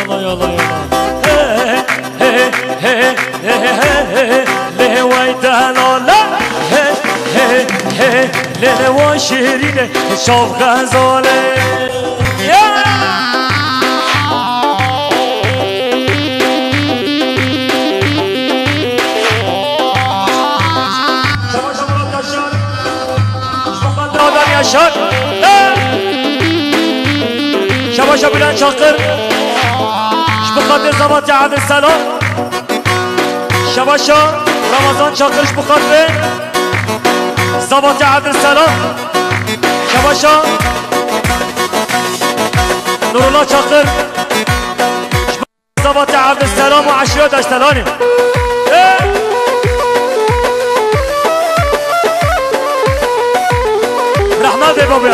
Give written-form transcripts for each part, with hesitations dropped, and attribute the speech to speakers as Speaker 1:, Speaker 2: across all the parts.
Speaker 1: يلا يلا يلا ليه ويدا لا ليه وشيرين شوف غزالة شاد شباشا بلند شاقر بخاطر زباط عبد السلام شباشا رمضان شاقر بخاطر زباط عبد السلام شباشا نور الله شاقر زباط عبد السلام وعشرة دشتلاني رحمت ای بابا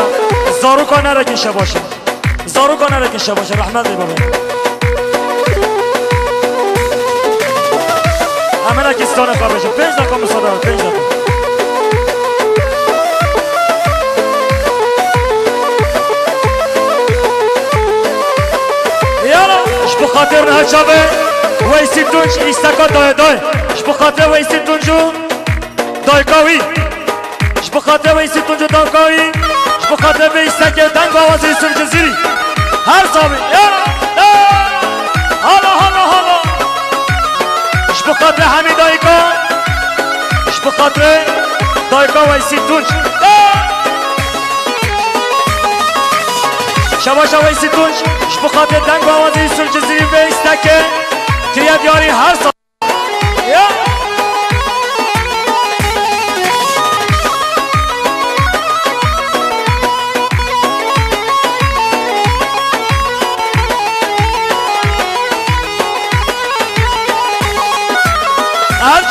Speaker 1: زارو کن نرکن شباشا زارو کن نرکن شباشا رحمت ای بابا همه نکستان کار بشه 5 دقیقه مصادره 5 دقیقه یالا اش بخاطر نهچابه ویسی تونج ایستکا دای دای اش بخاطر ویسی تونجو دای کاوی بخاطر ویسی تونجو داکایی بخاطر بیسته که دنگ آوازی سر جزیری هر سامی حالا حالا حالا بخاطر همی دایکا بخاطر دایکا ویسی تونج شباشا ویسی تونج بخاطر دنگ آوازی سر جزیری بیسته که تیه دیاری هر سامی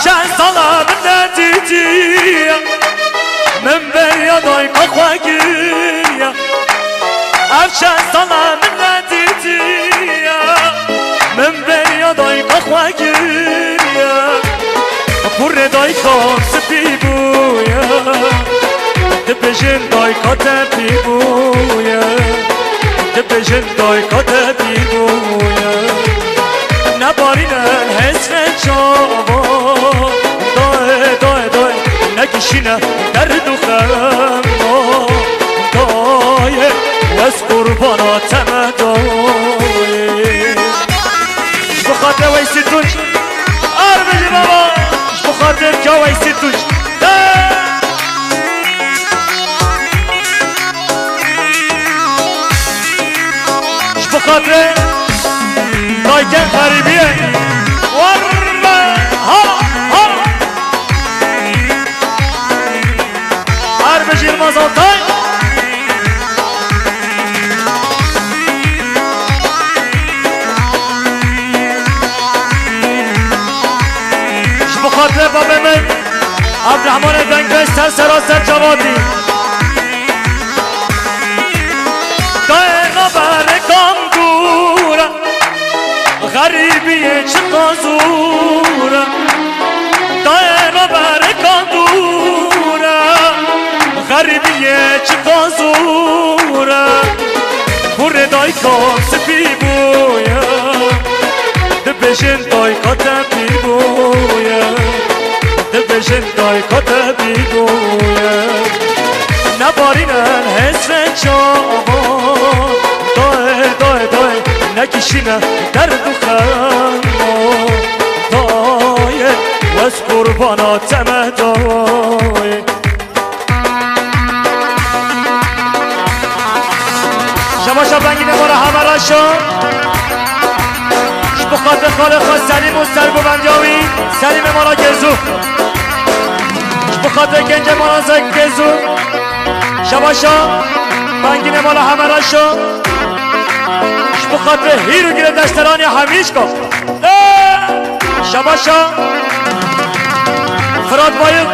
Speaker 1: چند سالا من ندیدی من بریا دای کخواگی چند سالا من ندیدی من بریا دای کخواگی پر دای کام سپی بویا دبجن دای کتبی بویا دبجن دای کتبی بویا نبارینن حسن چابا نکشینه درد و خم دایه و از قرباناتم دایه بخاطر ویسی تونج بجی بابا بخاطر که ویسی تونج بخاطر دایکن غریبیه بجیر مازالتای بخاطر بابا من عبدالرحمن دنگستر سراسر جوادی دایقا برکام دورا غریبیه چه قازورا دایقا برکام دورا غریبیه چه قازوره پر دای کام سپی بویا دبجن دای کتبی بویا دبجن دای کتبی بویا نبارینن حسن چابا دای نکشینه درد و خم دای و از قرباناتم دای شباشا بنگین مارا همه را شد بخاطر خالق خواست سلیم و سرگو بندیاوی سلیم مارا گزو بخاطر گنج مارا گزو شباشا بنگین مارا همه را شد بخاطر هیرو گیره دشترانی همیش کن شباشا فراد باید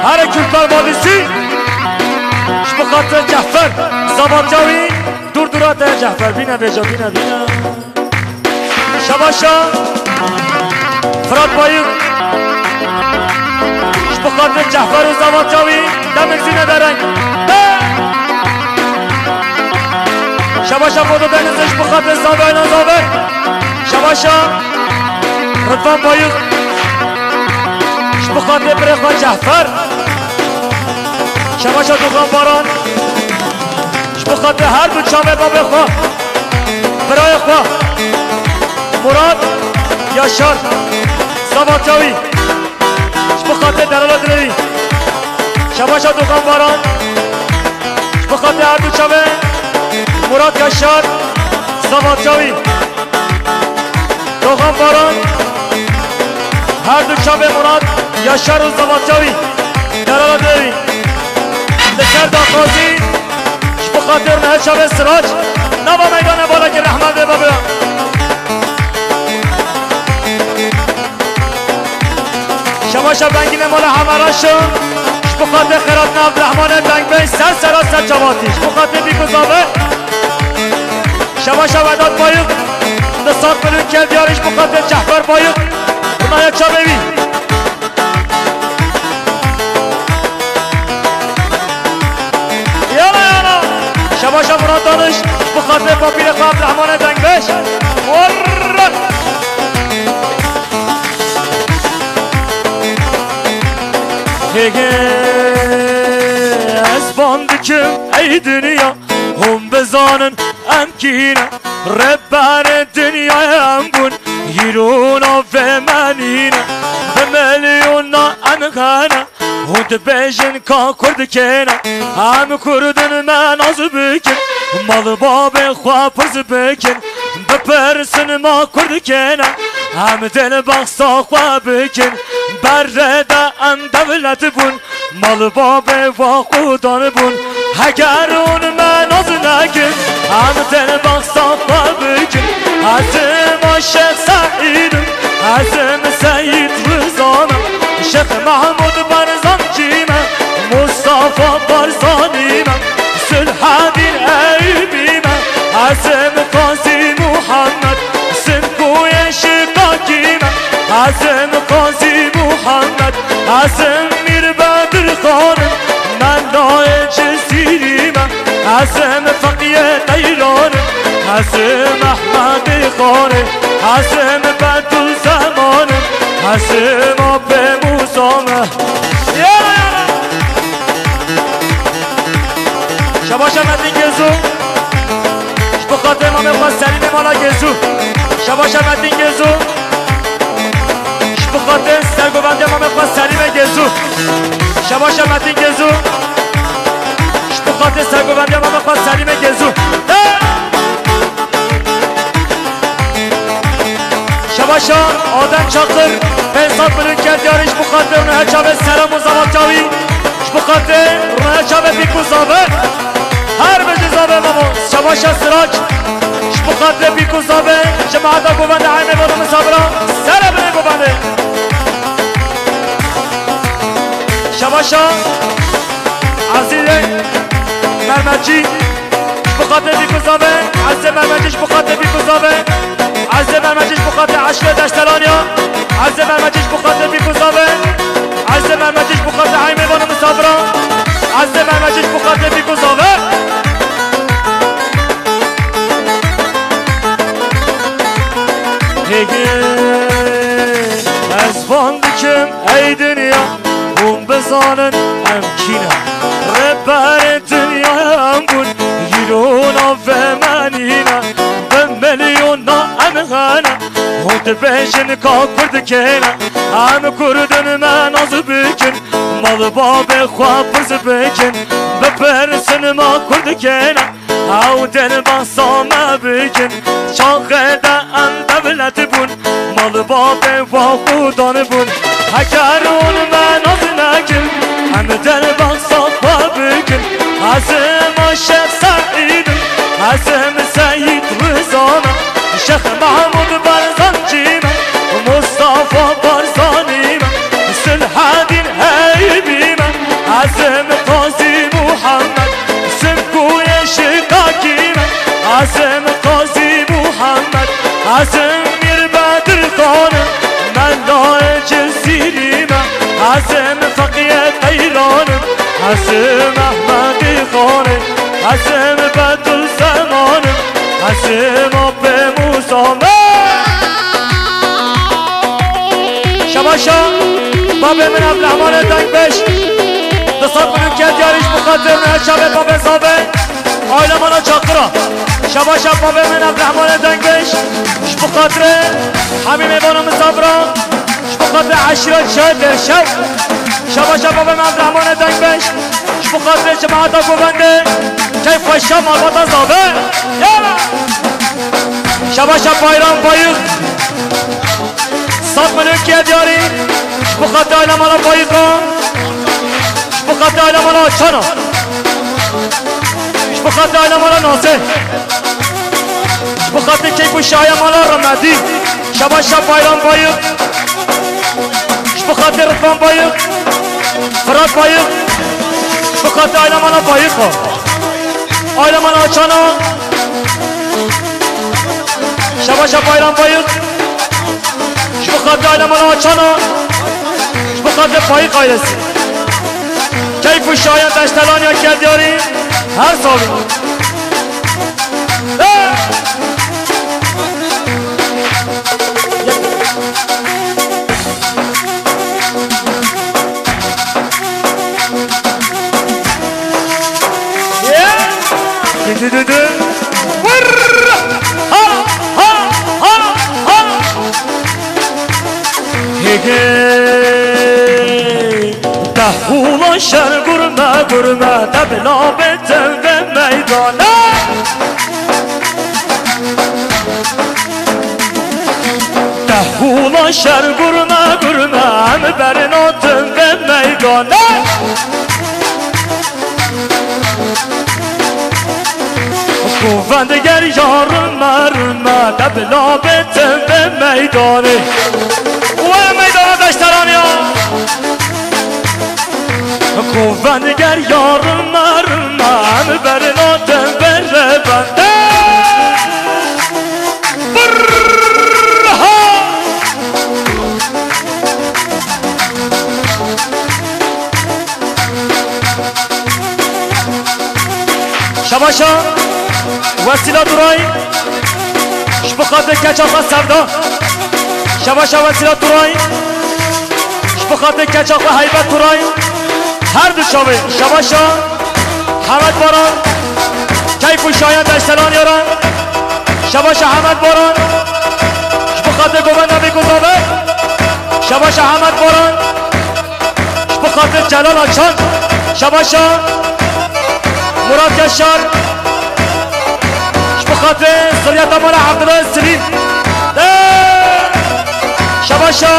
Speaker 1: هر کلپر بادیسی بخاطر جعفر زبان جاوی دور دورات جعفر بینا بیجا بینا شباشا فراد باید بخاطر جعفر و زبان جاوی دمک زینه درنگ شباشا بودو بینزش بخاطر زابه اینا زابه شباشا رضوان بايق شبخاطر برخوة جعفر شباشا دوغان باران شبخاطر هر دو چامه بابه خواه برای خواه مراد یاشار زباتاوی شبخاطر دلالا دلوی شباشا دوغان باران شبخاطر هر دو چامه مراد یاشار زباتاوی دوغان باران هر دو چامه مراد یاشار و زباتاوی دلالا دلوی لسر داخازی بخاطر نه شب سراج نوا میدان بالا که رحمت به بابا شما شب رنگین مال همراشون بخاطر خیرات عبدالرحمن بنگ بین سر سر جواتیش بخاطر بیگذابه شما شب وداد بایق دستات ملون کل دیارش بخاطر جحفر بایق اونها چا ببین شباشا مراد دانش بخاطر پاپیر خواه عبدالرحمن دنگبش ورد هگه از باندکم ای دنیا هم بزانن ام کینه ربان دنیا ام بون یرونا و منینه به میلیونا ام خانه هند بیشن کا کرد کنه هم کردن من از بکن مال باب خواه پرز بکن بپرسن ما کرد کنه هم دل بخصا خواه بکن برده ام دولت بون مال باب و خودان بون اگر اون من از نکن هم دل بخصا خواه بکن حسم عاشق سعیدم حسم سعید رزانم شیخ محمود برزان جیمم مصطفى برزانیمم سلحدین ایبیمم حسم قاضی محمد سنکوی شکاکیمم حسم قاضی محمد حسم میر بدر خانم من نای جزیریمم حسم فقیه دیرانم حسم احمد خانم حسم بدر زمانم حسم آب موسامه شباشا مدین گزو بخاطر امام خواست سلیم مالا گزو شباشا مدین گزو بخاطر سرگوبند امام خواست سلیم گزو شباشا مدین گزو بخاطر سرگوبند امام خواست سلیم گزو شباشا آدم چاقر پنسات بلون کرد یارش بخاطر اونه چاوه سلام و زمانتاوی بخاطر اونه چاوه بیکوزاوه هر بجزاوه ماما شباشا سراج بخاطر بیکوزاوه جماعتا گوبنده حیمه بادو مسابرا سر بنه گوبنده شباشا عزیزه مرمجی بخاطر بیکوزاوه عزیزه مرمجیش بخاطر بیکوزاوه عزیزه مرمجیش بخاطر عشق دشترانیا عزیزه مرمجیش بخاطر بیکوزاوه عزیزه مرمجیش بخاطر حیمه بادو مسابرا عزیزه مرمجیش بخاطر بیکوزاوه از باندکم ای دنیا هم بزانن ام کینه ربر دنیا ام بون یرونا و منینه به میلیونا ام خانه هند بیشن کا کرد کنه هم کردن من از بکن مال باب خواه پرز بکن بپرسن ما کرد کنه او دل باسامه بکن چاقه ده ام دولت بون مال باب و خودان بون اگر اون من از نکن هم دل باسامه بکن حسم عاشق سعیدم حسم سعید رزانم شیخ محمود برزان جیمم مصطفى برزانیمم سلحدین ایبیمم حسم قاضی محمد سنکوی شکاکیمم حسم قاضی محمد حسم میر بدر خانم من نای جزیریمم حسم فقیه دیرانم حسم احمد خانم حسم بدر زمانم حسم آب موسامه شباشا بابا من عبدالرحمن دنگ بش دستات منو که دیاریش بخاطر نه شبه بابا زابه آیلا مانا چاقرا شباشا بابا من عبدالرحمن دنگ بش بخاطر همین میبانم صبرا بخاطر عشیرات شاید در شب شباشا بابا من عبدالرحمن دنگ بش بخاطر جماعتا گوونده کیف خوشم آلباتا زابه شباشا بایران بایق صد ملیون که دیاری بخاطر آیلا مالا بایقا بخاطر آیلا مالا چانا بخاطر آیلا مالا نازه بخاطر کیف و شایع مالا رمدی شباشا بایران بایق بخاطر رفان بایق فراد بایق بخاطر آیلا مالا بایقا آیلا مالا چانا شباشا بایران بایق بخاطر آیلا مالا چانا بخاطر بایق آیلسی کیف و شایع دشتلان یا کردیاری هر سالی دهولا شر گرمه گرمه دبلا بتن به میدانه دهولا شر گرمه گرمه هم برناتن به میدانه گووندگر یارمه رمه دبلا بتن به میدانه و میدانه دشترانیا گووندگر یارمه رمه هم برناتن بره بنده شباشا وسیله دورای شبخاطر کچاقا سودا شباشا وسیله دورای شبخاطر کچاقا حیبت دورای هر دو شاوه شباشا حمد باران کیف و شایان دشتلان یاران شباشا حمد باران شبخاطر گوبنده بگذابه شباشا حمد باران شبخاطر جلال آچان شباشا مراد کشار بخاطر سریعت مال عبدالله سلیم شباشا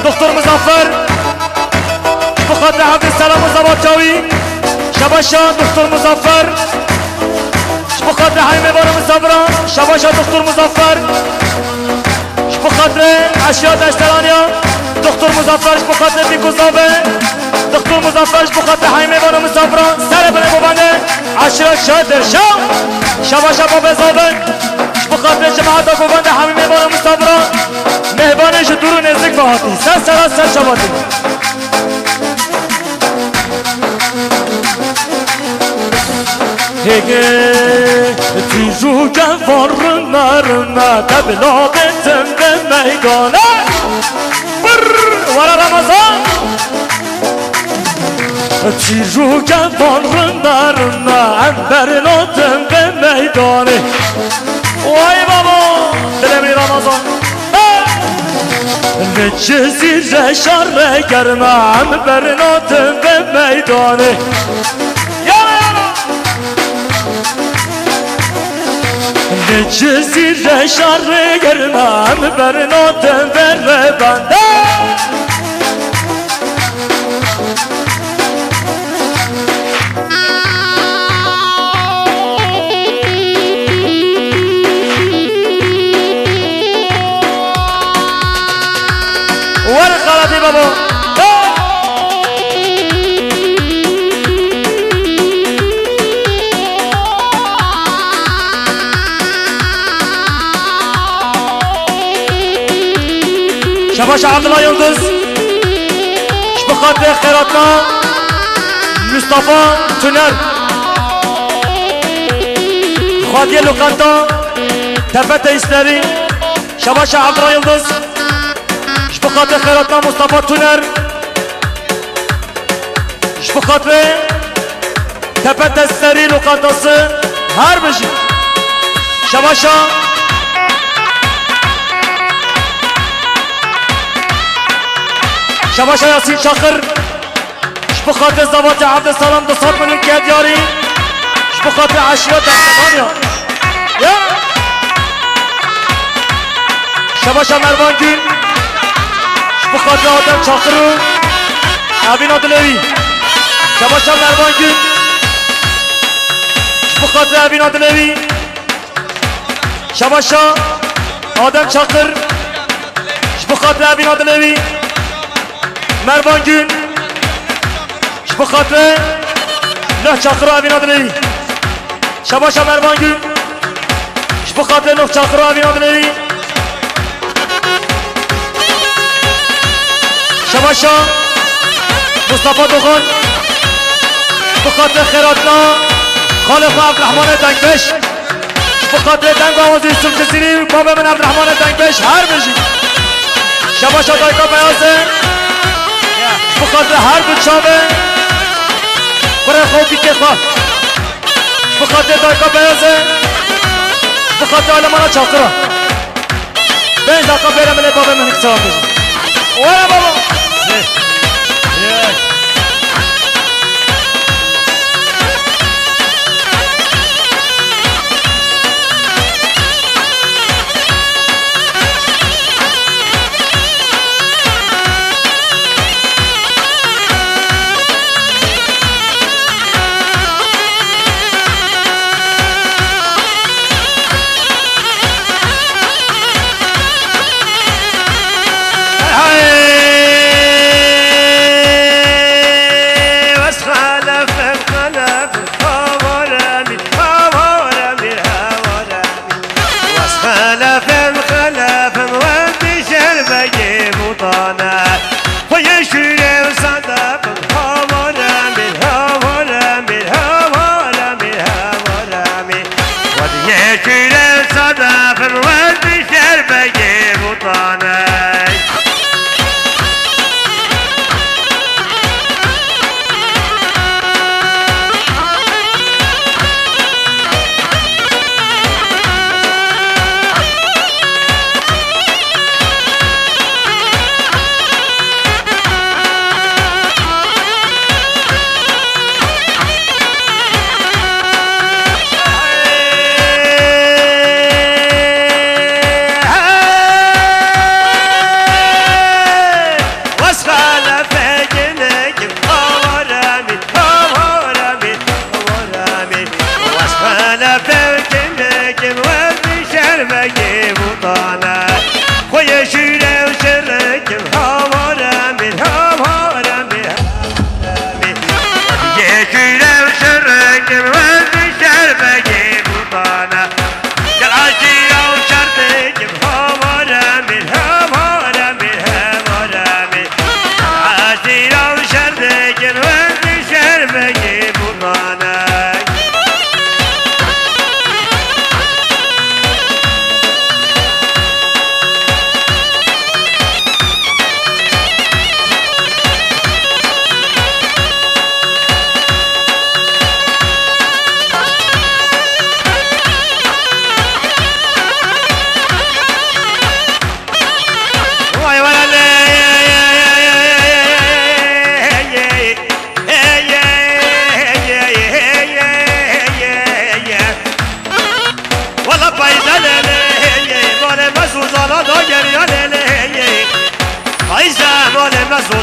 Speaker 1: دکتر مظفر بخاطر عبدالسلام مزاباتجاوی شباشا دکتر مظفر بخاطر حیمه بارم صبران شباشا دکتر مظفر بخاطر اشیاء دشترانیا دکتر مظفر بخاطر بیگذابه دکتر مظفر بخاطر حیمه بارم صبران سر بله ببنده عشرات شاید در شام شباشا با بزابه بخاطر جماعتا گوونده حمیمه بارم صبران مهبانش دور نزدیک بهاتی سر شباتی هگه تیزو گوار رمه رمه دبلا بتن به میدانه ورا رمضان تیزو گوار رمه رمه انبرناتن به میدانه وای بابا دلمری رمضان نچه زیر شر گرمه انبرناتن به میدانه نچه زیر شر گرمم برناتم بره بنده ور خلاطی بابا شباشا عبدالله یلدز بخاطر خیراتنا مصطفى تونر خادیه لوکانتا تپت ایسلری شباشا عبدالله یلدز بخاطر خیراتنا مصطفى تونر بخاطر تپت السری لقاطاسی هر بجی شباشا شباشا یاسین شاخر بخاطر زوات عبدالسلام 200 میلیون که دیاری بخاطر عشیرت دستمانیا یا شباشا مروان گل بخاطر آدم شاخر و عبین عدلوی شباشا مروان گل بخاطر عبین عدلوی شباشا آدم شاخر بخاطر عبین عدلوی مروان گل بخاطر نه شاخر و عبین عدلوی شباشا مروان گل بخاطر نه شاخر و عبین عدلوی شباشا مصطفى دوغان بخاطر خیراتنا خالق و عبدالرحمن دنگبش بخاطر دنگ آوازی یوسف جزیری بابا من عبدالرحمن دنگبش هر بجی شباشا دایکا بیازه بخاطر هر بچابه برای خوبی که خواه بخاطر دایکا بیازه بخاطر علمانا چاکرا بین داکا بیرم لی بابا من اکسام بجی ویا بابا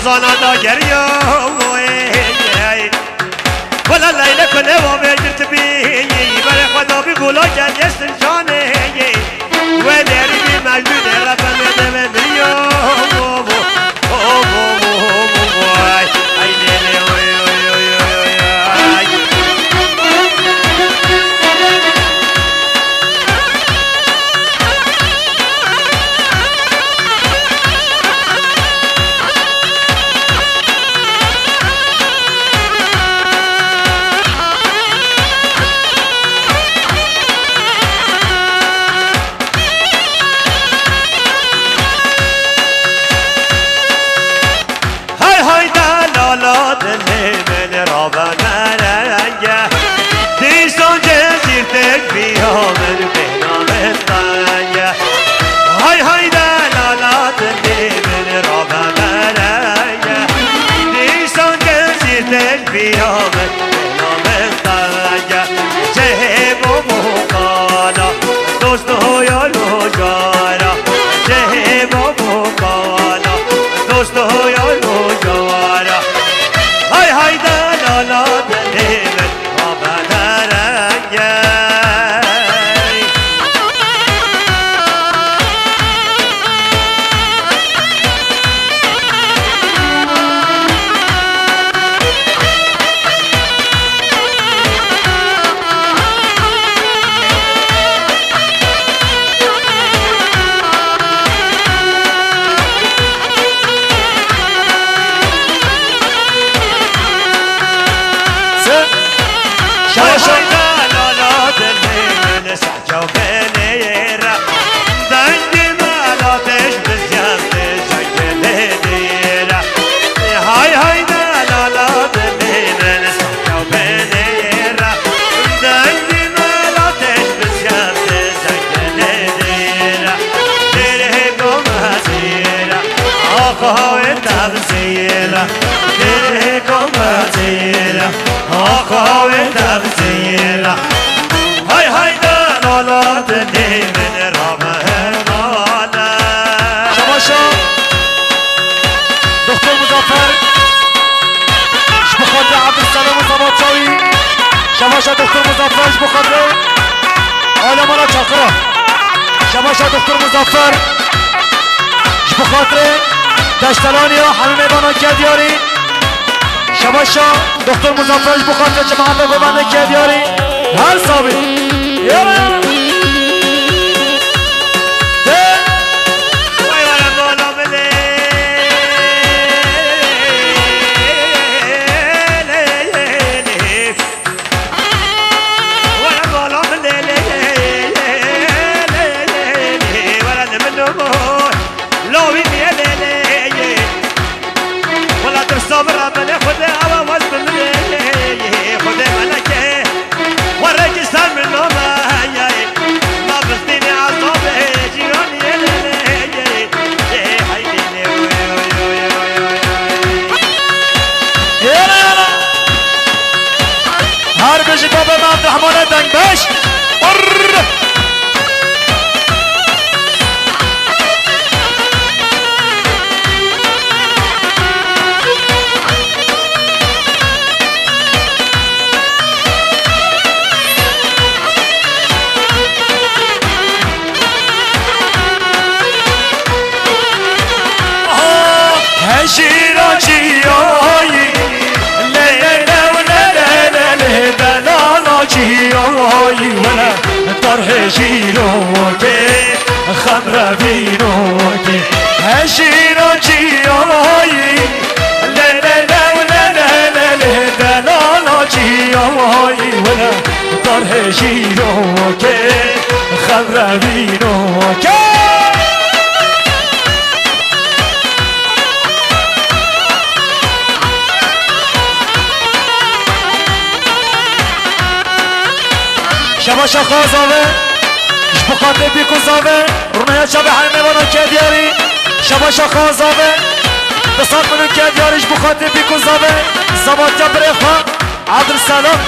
Speaker 2: زانا دا گریا ولا لیله کنه و بجرت بی برای خدا بی گلا کرد یستن شانه و دری بی مجدود رفم دم دریا تبزيرة ديكم بزيرة أخو تبزيرة هاي هاي دلالات من رمضان
Speaker 1: شباشا دكتور مظفر بخاطر عبد السلام الزباطشاوي شباشا دكتور مظفر بخاطر عالمانا چاقرا شباشا دكتور مظفر بخاطر دشتلانی ها همه میبانا کدیاری شباشا دکتر مظفر بخاطر جماعت ببنده کدیاری هر صابی یالا بابا ما عبد الرحمن دنگبش هشيرا جياي جياي ولا طرح جيروكي خمر بينوكي هشيرا جياي لا لا لا ولا لا لا لا لا جياي ولا طرح جيروكي خمر بينوكي شباشا خازاوه بخاطر بیکو زاوه رونای شب همه بانا کدیاری شباشا خازاوه بسات منو کدیاریش بخاطر بیکو زاوه زبات جبرخا عبدالسلام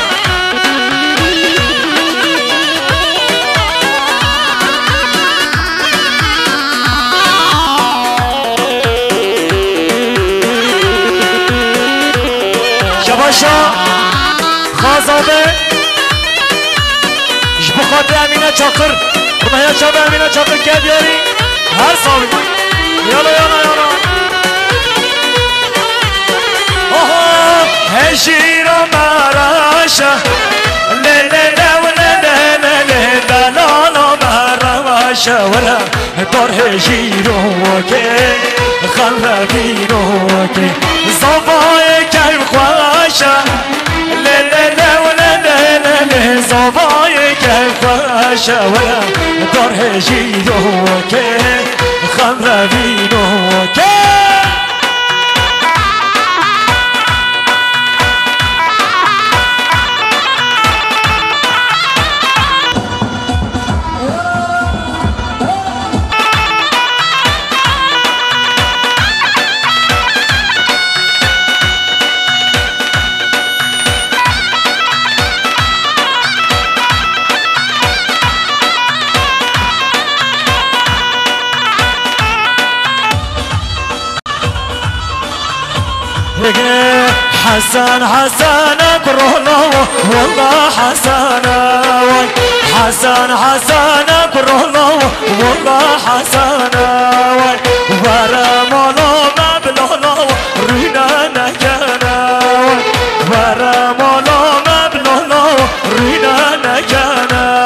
Speaker 1: شباشا خازاوه بخاطر امینه چاقر رونای شب امینه چاقر کدیاری هر صابی یالا یالا یالا هشيرا مراشا لا لا لا ولا لا لا لا لا لا مراشا ولا طرح هشيروكي خلى بينوكي صبايك الخواشا لا لا لا ولا لا لا لا صبايك الخواشا ولا طرح هشيروكي خلى بينوكي حسن حسن كرهنا والله حسن حسن حسن كرهنا والله حسن ورا مالا مبلغنا رينا نكنا ورا مالا مبلغنا رينا نكنا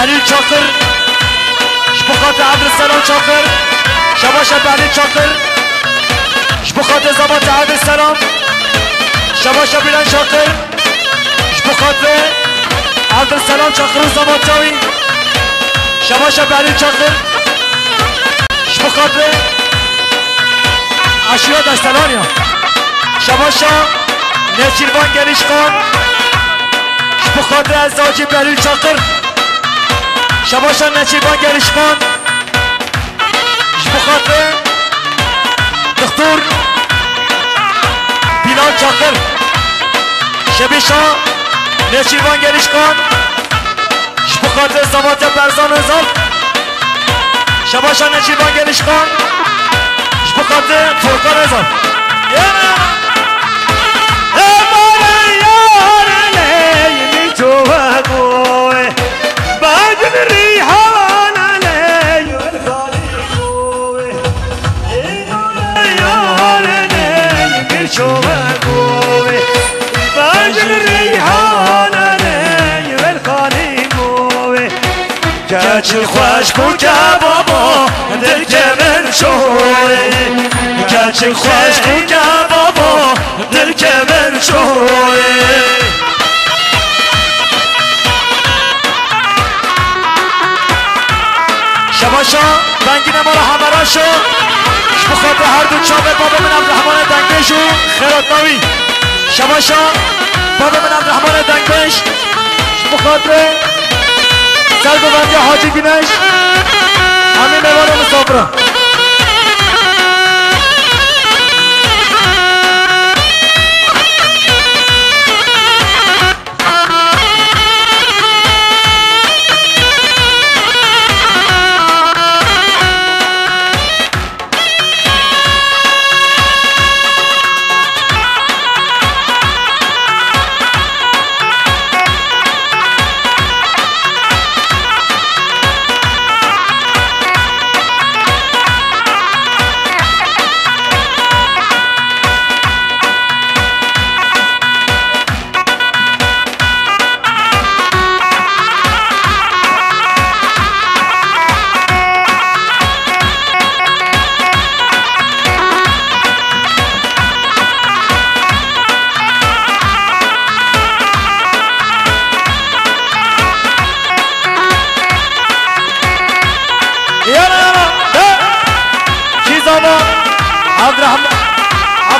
Speaker 1: بهلول چاقر شبخات عبدالسلام چاقر شباشا بهلول چاقر شبخات زبات عبدالسلام شباشا بلند چاقر شبخات عبدالسلام چاقر و زبات جاوی شباشا بهلول چاقر شبخات عشیرا دستلانیا شباشا نچیروان گریش خان شبخات ازدواجی بهلول چاقر شباشا نچیروان گریش خان شبخات دکتر بلال چاقر شبیشا نچیروان گریش خان شبخات زبات برزان ازال شباشا نچیروان گریش خان شبخات ترکان ازال
Speaker 2: کچی خوش کو که بابا دل که من شوی کچی خوش کو که بابا دل که من شوی
Speaker 1: شباشا بنگین مال همراه شو بخاطر هر دو چابه بابا من عبدالرحمن دنگبشو خیرات ناوی شباشا بابا من عبدالرحمن دنگبش بخاطر سرگوبندی حاجی گینش همین میوان مسافره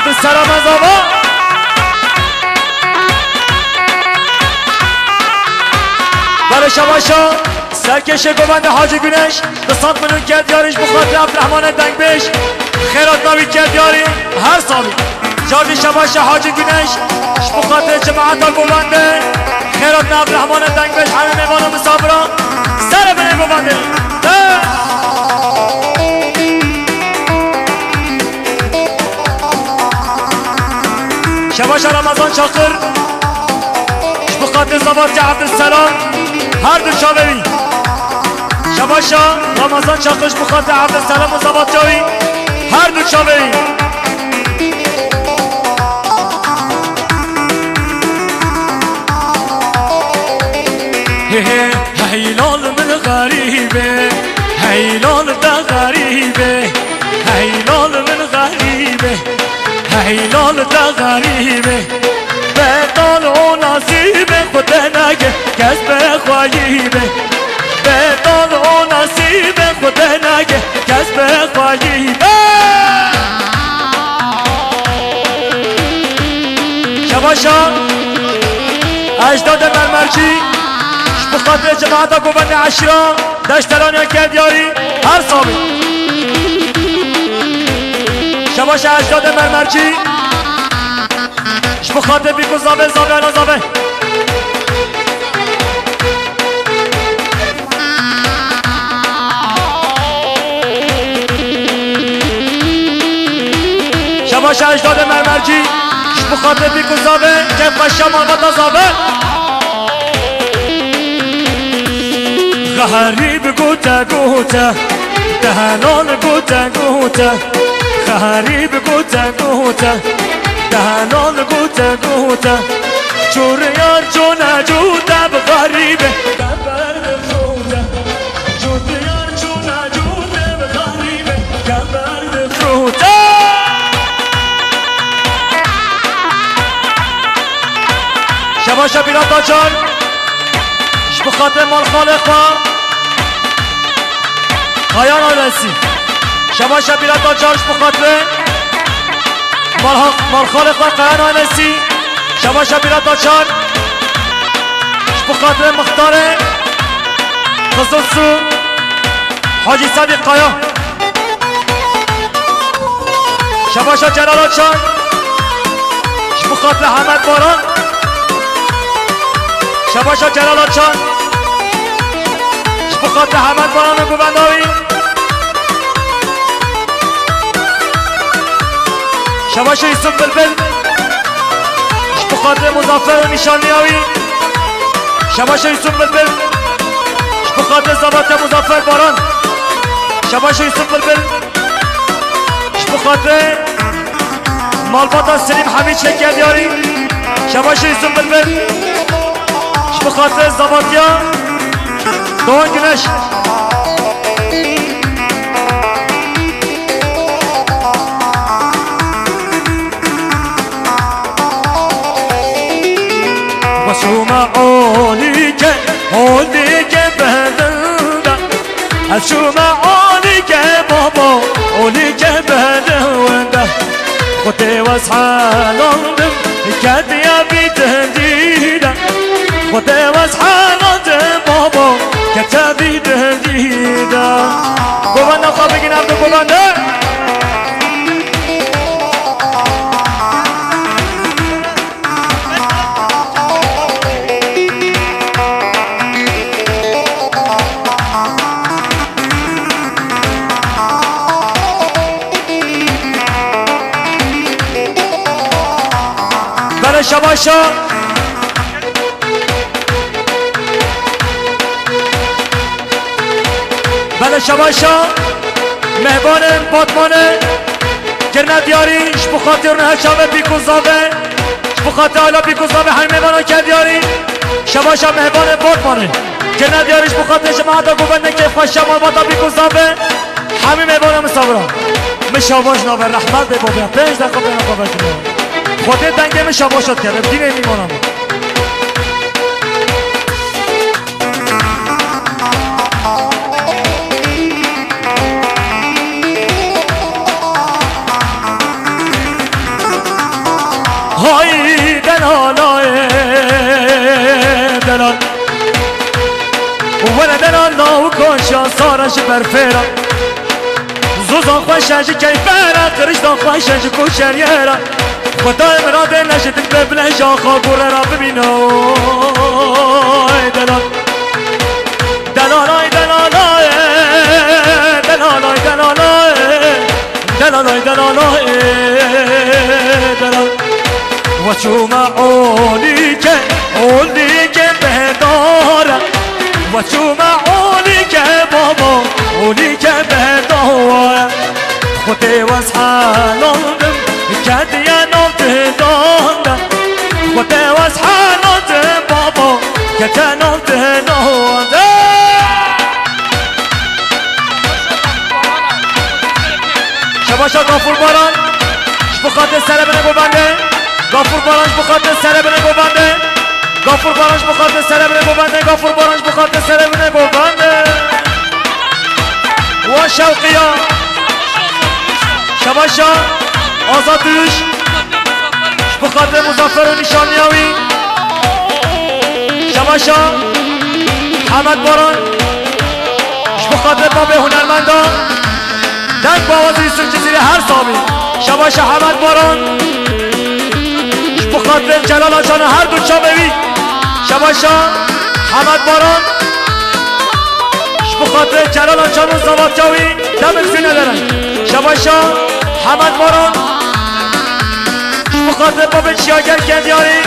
Speaker 1: عبدالسلام از آبا برای شباشا سرکش گوبند حاجی گونش 200 میلیون کرد یاریش بخاطر عبدالرحمن دنگبش خیرات ناوی کرد یاری هر سالی جاوی شباشا حاجی گونش بخاطر جماعت گوبنده خیرات عبدالرحمن دنگبش همه میوان مسافران سر بنه گوبنده شباشا رمضان چاقر بخاطر زبات عبدالسلام هر دو شابوی شباشا رمضان چاقر بخاطر عبدالسلام و زبات جاوی هر دو شابوی هیلال من غریبه هیلال دا غریبه هیلال من غریبه هیلال دا غریبه بدال و نصیبه خود نگه کس بخواهیبه بدال و نصیبه خود نگه کس بخواهیبه شباشا اجداد مرمرچی بخاطر جماعت گوبند عشیرا دشترانیان کرد یاری هر صابی شباش اجداد مرمرچی بخاطر بیکو زابه زابه نزابه شباش اجداد مرمرچی بخاطر بیکو زابه که قشم آمد نزابه غریب گوته گوته دهنان گوته گوته غریب گوته گوته دهنان گوته گوته چور یار جونه جوته بغریبه دبر خونه شباشا بیراتا جان بخاطر مال خالقا خیان آنسی شباشا بیراتا جان بخاطر مال خالقا خیان آنسی شباشا بیراتا جان بخاطر مختار خصوصو حاجی صدیق قایا شباشا جلالا جان بخاطر حمد باران شباشا جلالا جان بخاطر حمد باران گوبنداوی شباشا یوسف بلبل بخاطر مظفر نشانیاوی شباشا یوسف بلبل بخاطر زبات مظفر باران شباشا یوسف بلبل بخاطر مالباتا سلیم حمید شکردیاری شباشا یوسف بلبل بخاطر زباتیا دوان گنش وشو معونيك عونيك بهدودا شو معونيك بابا عونيك بهدودا خدي واصحى لندن كاد يا بيت هديدا خدي واصحى لندن بابا كاد بيت هديدا قوانا خابقين عبد قوانا شباشا بله شباشا مهبان باتمانه گرنه دیاریش بخاطر نه شبه بیکوزاوه بخاطر حالا بیکوزاوه همین مهبانا کردیاری شباشا مهبان باتمانه گرنه دیاریش بخاطر شما حدا گوبنده که خوشه مالباتا بیکوزاوه همین مهبانا مسابرا مشاباش ناوه رحمت به بابیا 5 دقیقه به نقابه کنه خودت دنگه شباشات کردم دینه میمانم های دلالای دلال ولا دلال ناو کنشا سارش برفیرا زوزان خوشش کیفره قرشتان خوشش کوشریره خدای مراده نشدیم ببله جاخا گوره را ببینو دلال دلالای دلالای دلالای دلالای دلالای دلالای دلال و چو معونی که اولی که بهداره و چو معونی که بابا اولی که بهداره خودی وزحالوندم كاديا نوت دوندا وتواس حانوت بابا كتا نوت دوندا شباشا غفور باران بخاطر سربنا گوبنده غفور باران بخاطر سربنا گوبنده غفور باران بخاطر سربنا گوبنده غفور باران بخاطر سربنا گوبنده و شوقیا شباشا آزادوش بخاطر مظفر و نشانیاوی شباشا حمد باران بخاطر باب هنرمندان دنگ با آواز یوسف جزیره هر سامی شباشا حمد باران بخاطر جلال آجان هر دو چاوی شباشا حمد باران بخاطر جلال آجان و زواد جاوی دمت فی ندارن شباشا حمد باران بخاطر باب چیاگر کندیاری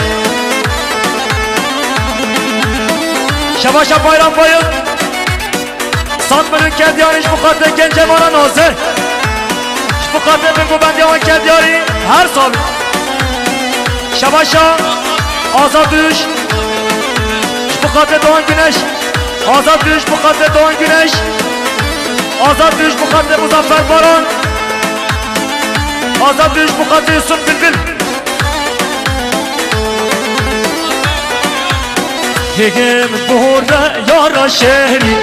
Speaker 1: شباشا بایران باید سات ملون کندیاریش بخاطر گنج مارا نازه بخاطر بگو بندی آن کندیاری هر سال شباشا آزاد دوش بخاطر دوان گنش آزاد دوش بخاطر دوان گنش آزاد دوش بخاطر مظفر باران آزاد دوش بخاطر یوسف بلبل هيهم بورا يارا شهري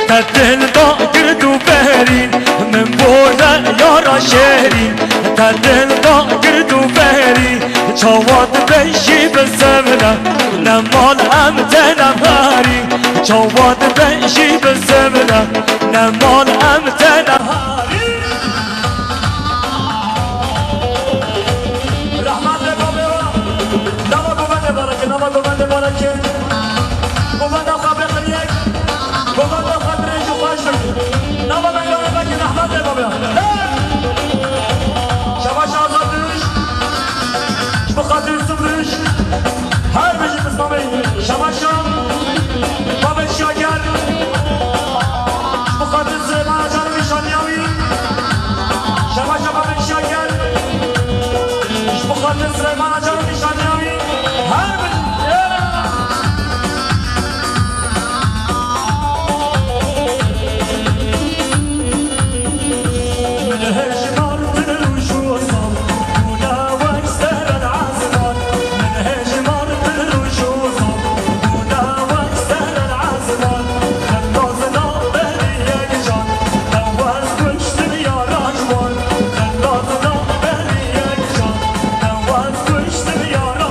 Speaker 1: تدل ضاقرد وبهرين من بورا يارا شهري تدل ضاقرد وبهري جواد بيشي بالزمنة نمال امتنا هاري جواد بيشي بالزمنة نمال امتنا هاري رحمت بابا نما قومن بركة نما قومن بركة قومن خبر خليك قومن خبر جو خاشم نما بيان بك رحمت بابا شباش آزادش بخاطر صبرش هر بيجي بسمامي شباشم بابا شاگر بخاطر سليمان جان مشانياوي شباشم بابا شاگر بخاطر سليمان جان مشانياوي هر بيجي
Speaker 3: Yara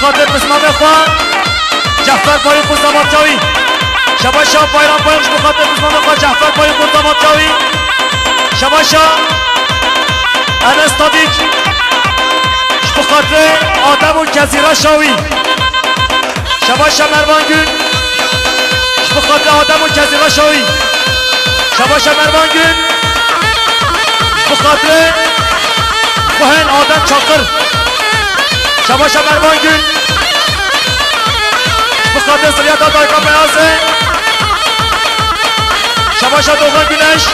Speaker 1: بخاطر بسمام خواه جعفر باید خود زمانتاوی شباشا بایران بایخش بخاطر بسمام خواه جعفر باید خود زمانتاوی شباشا انس تادیک بخاطر آدم و کزیره شاوی شباشا مروان گون بخاطر آدم و کزیره شاوی شباشا مروان گون بخاطر بهن آدم چاقر شباشا مروان گون بخاطر سریعتا دایکا بیازه شباشا دوغان گونش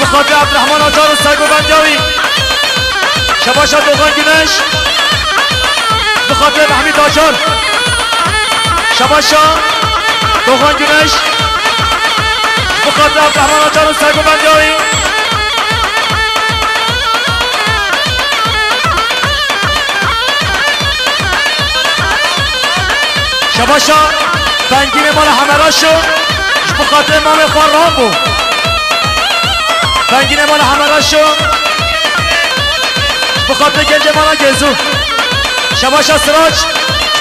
Speaker 1: بخاطر عبدالرحمن آجار و سرگو بندیاوی شباشا دوغان گونش بخاطر محمید آجار شباشا دوغان گونش بخاطر عبدالرحمن آجار و سرگو بندیاوی شباشا بنگین مال همراشو بخاطر امام خوان رامبو بنگین مال همراشو بخاطر گنج مال گزو شباشا سراج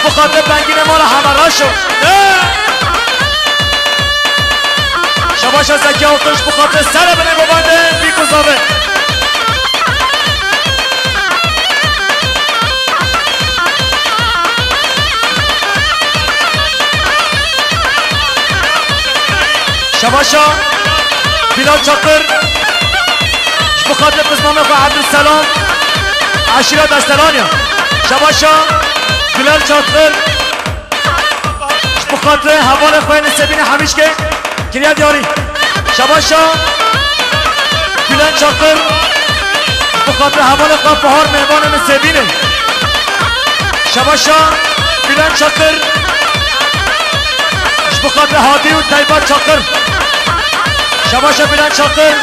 Speaker 1: بخاطر بنگین مال همراشو شباشا زکی آفتش بخاطر سر بنه ببنده بیکوزاوه شباشا بلال چاقر بخاطر بزمام خواه عبدالسلام عشیره دستلانیا شباشا بلال چاقر بخاطر حوال خواه نسبین همیش که کلیت یاری شباشا بلال چاقر بخاطر حوال خواه بهار مهمان نسبینه شباشا بلال چاقر بخاطر هادی و طیبات چاقر شباشا بلند چاقر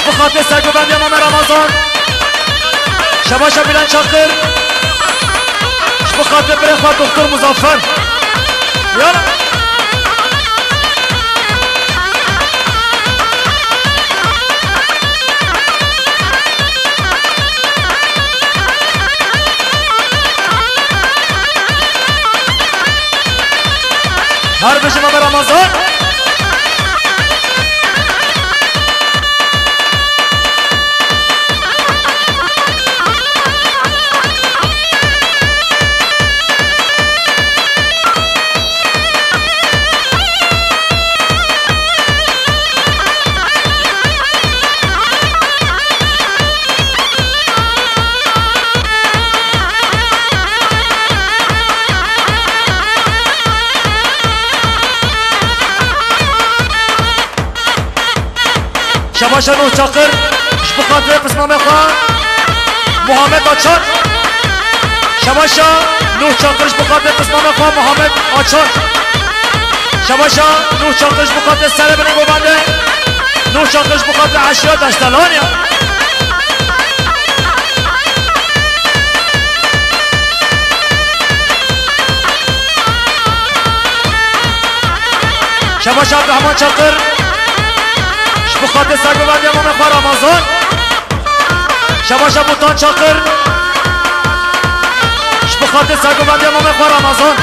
Speaker 1: بخاطر سرگو بندی امام رمضان شباشا بلند چاقر بخاطر برخواه دکتر مظفر یالا هر بشم امام رمضان شباشا نوح چاقر بخاطر بسمام خواه محمد آچان شباشا نوح چاقرش بخاطر بسمام خواه محمد آچان شباشا نوح چاقرش بخاطر سر بنه ببنده نوح چاقرش بخاطر عشیره دشتلانیا شباشا عبدالرحمن چاقر بخاطر سرگو بندی امام خواه رمضان شباشا بوتان چاقر بخاطر سرگو بندی امام خواه رمضان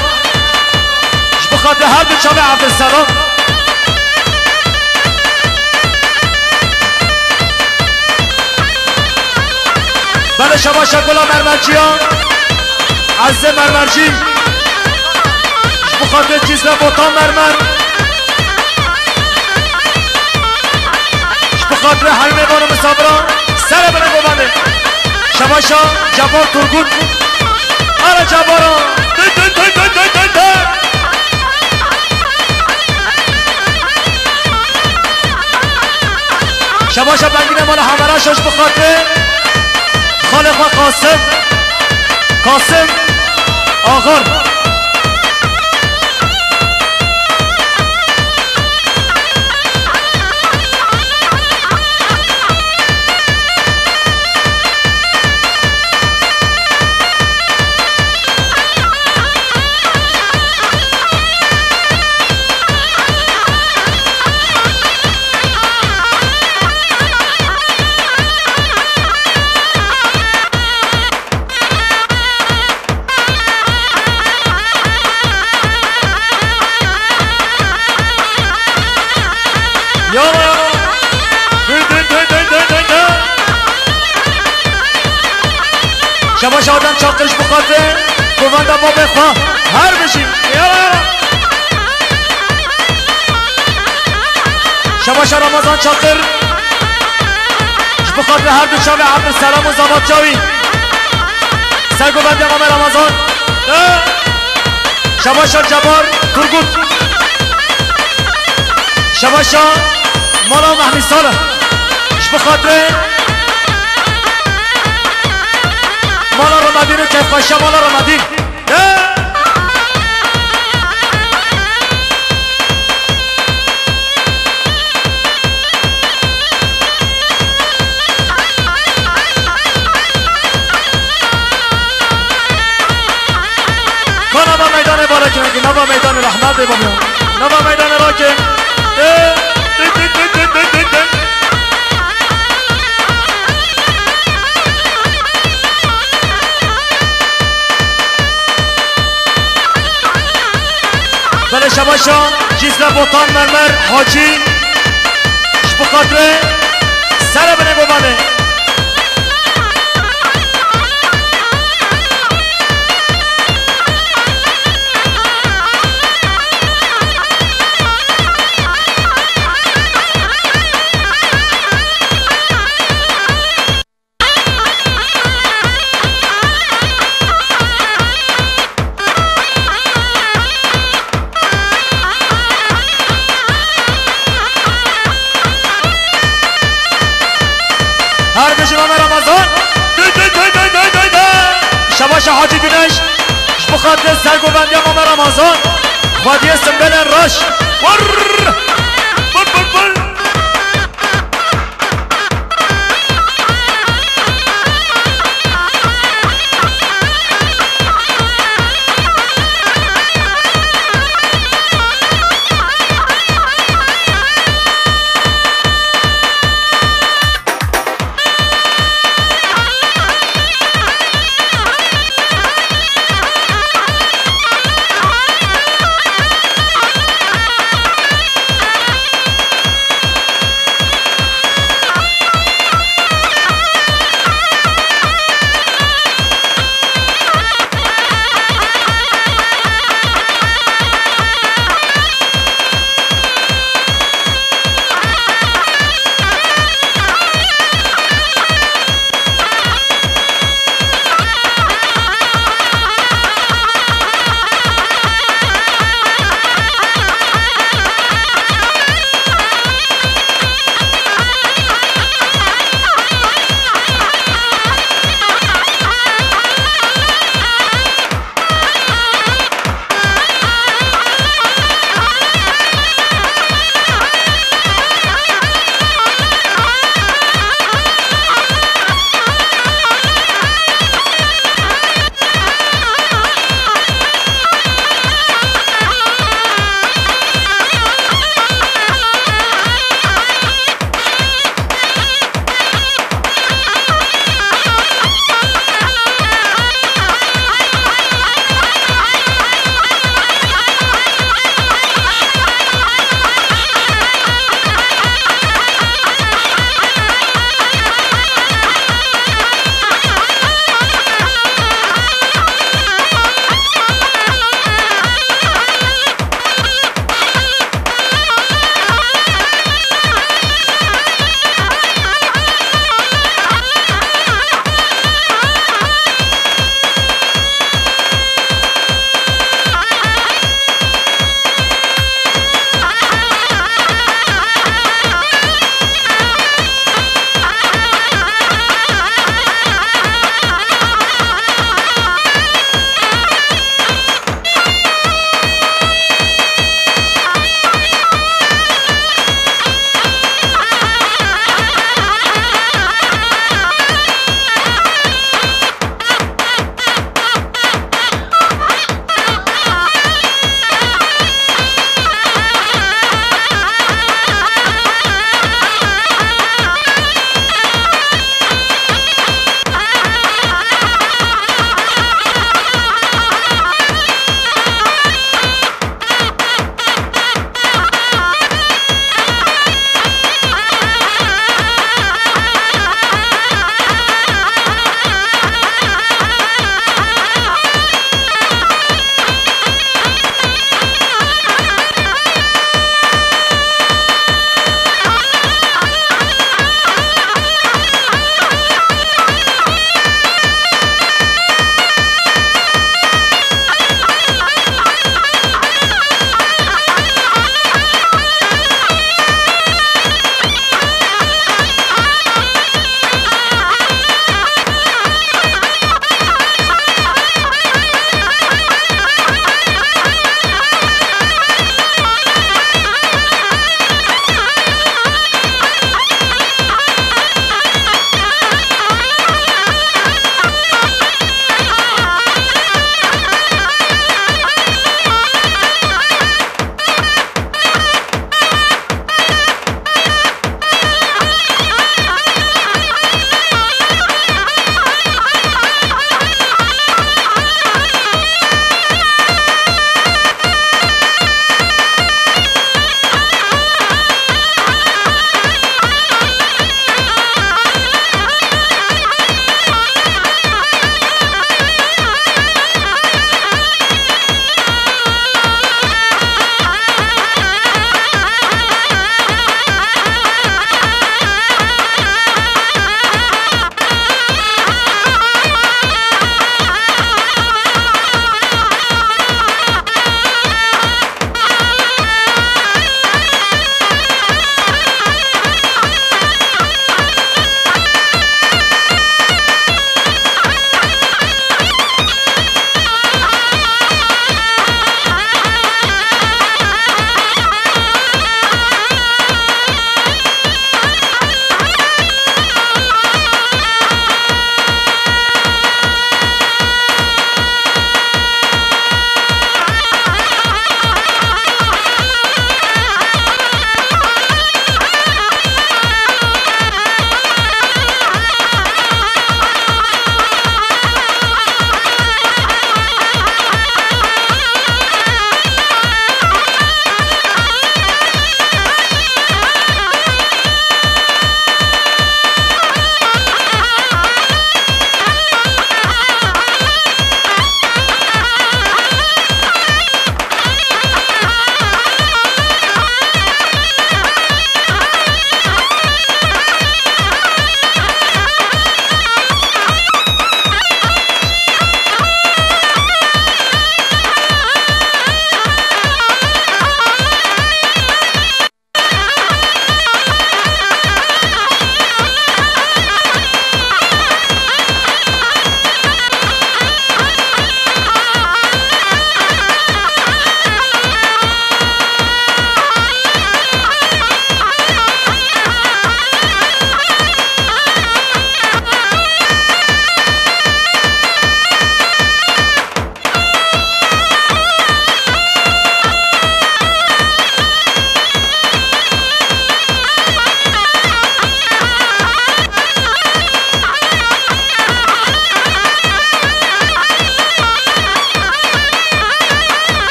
Speaker 1: بخاطر هر دو چاوه عبدالسلام بله شباشا گلا مرمرچی ها عزه مرمرچی بخاطر جسم بوتان مرمر بخاطر حیمه بانو مسابران سر بنه ببنده شباشا جبار ترگون آره جباران شباشا بنگین مال همراشش بخاطر خالق و قاسم آغار شباش آدم چاقرش بخاطر گوانده ما بخواه هر بشیم شباش رمضان چاقر بخاطر هر دو چاوی عبدالسلام و زباد چاوی سر گوانده ما رمضان شباش جبار ترگوت شباش مالا محمی ساله بخاطر مالا رمضین و کیف خوشه مالا رمضین نبا میدان بالا کنگی نبا میدان رحمت بابا نبا میدان راکن بله شباشا جیزل بوتان مرمر حاجی بخاطره سر بنه بابانه شباش حاجی دونش بخاطر سرگوبندی امام رمضان خودی سنبل راش ور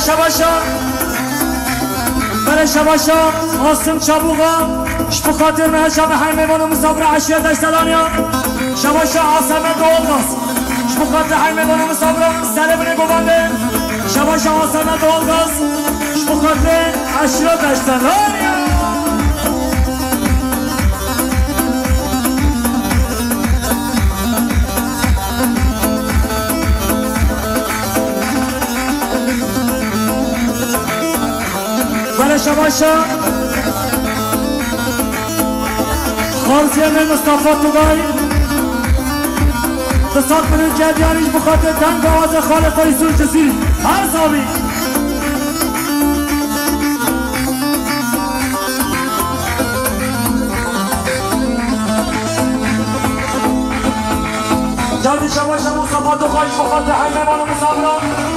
Speaker 1: شباشا بله شباشا آسم چابوغا اش بخاطر نه شب هر میوان مسافر عشیه دشتلانیا شباشا آسم دولگاز اش بخاطر هر میوان مسافر سلبنه گوانده شباشا آسم دولگاز اش بخاطر عشیه دشتلانیا شباشا خالصی من مصطفى توغای تصاد من جدیانیش بخاطر تنگ آواز خالق فیصل جزیری هر صابی جدی شباشا مصطفى توغایش بخاطر حیمه مانو مصابران